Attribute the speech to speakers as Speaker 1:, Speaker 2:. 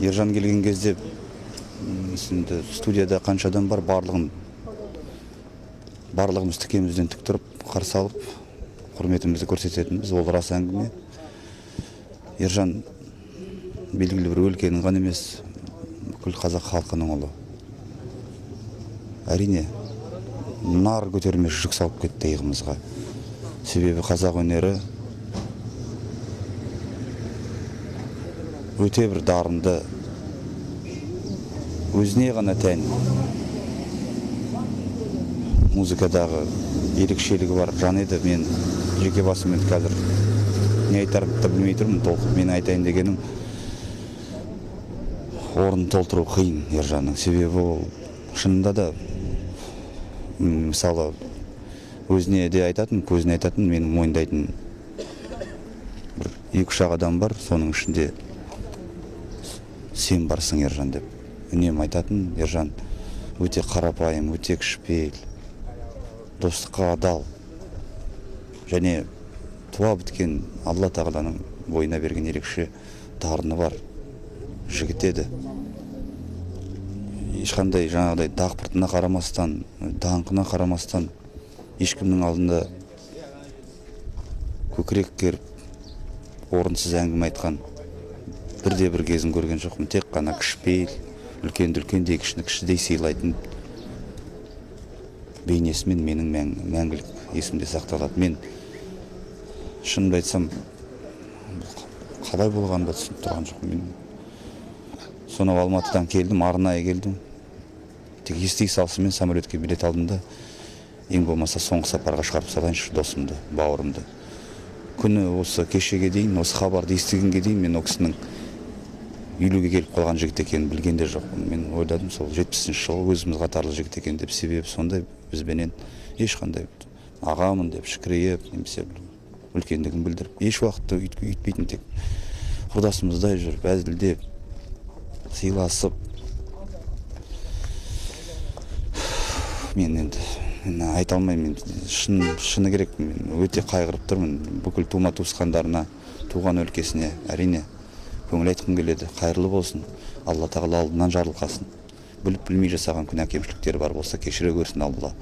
Speaker 1: Ержан келген кезде студияда қанша адам бар, барлығымыз тікемізден тік тұрып, қарсы алып, құрметімізді көрсететінбіз. Ол рас әңгіме. Ержан белгілі бір өлкенің ғана емес, бүкіл қазақ халқының ұлы. Әрине, нар көтермес жүк салып кетті иығымызға. Себебі қазақ өнері өте бір дарынды, өзіне ғана тән музыкадағы ерекшелігі бар жан еді. Мен жеке басыммен қазір не айтарымды білмей тұрмын. Толқып мен айтайын дегенім, орнын толтыру қиын Ержанның. Себебі ол шынында да, мысалы, өзіне де айтатын, көзіне айтатын, менің мойындайтын бір 2-3 адам бар. Соның ішінде сен барсың Ержан деп үнем айтатын. Ержан өте қарапайым, өте кішіпейіл, достыққа адал және туа біткен Алла тағаланың бойына берген ерекше дарыны бар жігіт еді. Ешқандай жаңағыдай дақпыртына қарамастан, даңқына қарамастан, ешкімнің алдында көкірек керіп, орынсыз әңгіме айтқан бірде-бір кезін көрген жоқпын. Тек қана кішіпейіл, үлкенді үлкендей, кішіні кішідей сыйлайтын бейнесімен менің мәңгілік есімде сақталады. Мен шынымды айтсам, қалай болғанын да түсініп тұрған жоқпын. Мен сонау Алматыдан келдім, арнайы келдім. Тек ести салысымен самолетке билет алдым да, ең болмаса соңғы сапарға шығарып салайыншы досымды, бауырымды. Күні осы кешеге дейін, осы хабарды естігенге дейін мен о кісінің үйліге келіп қалған жігіт екенін білген де жоқпын. Мен ойладым, сол 70-ші жылғы өзіміз қатарлы жігіт екен деп. Себебі сондай бізбенен ешқандай ағамын деп шікірейіп, немесе үлкендігін білдіріп, еш уақытта үйтпейтін, тек құрдасымыздай жүріп, әзілдеп, сыйласып. Мен енді айта алмаймын, шыны керек, мен өте қайғырып тұрмын. Бүкіл тума туысқандарына, туған өлкесіне әрине көңіл айтқым келеді. Қайырлы болсын, Алла тағала алдынан жарылқасын. Біліп білмей жасаған күнә кемшіліктері бар болса кешіре көрсін Алла.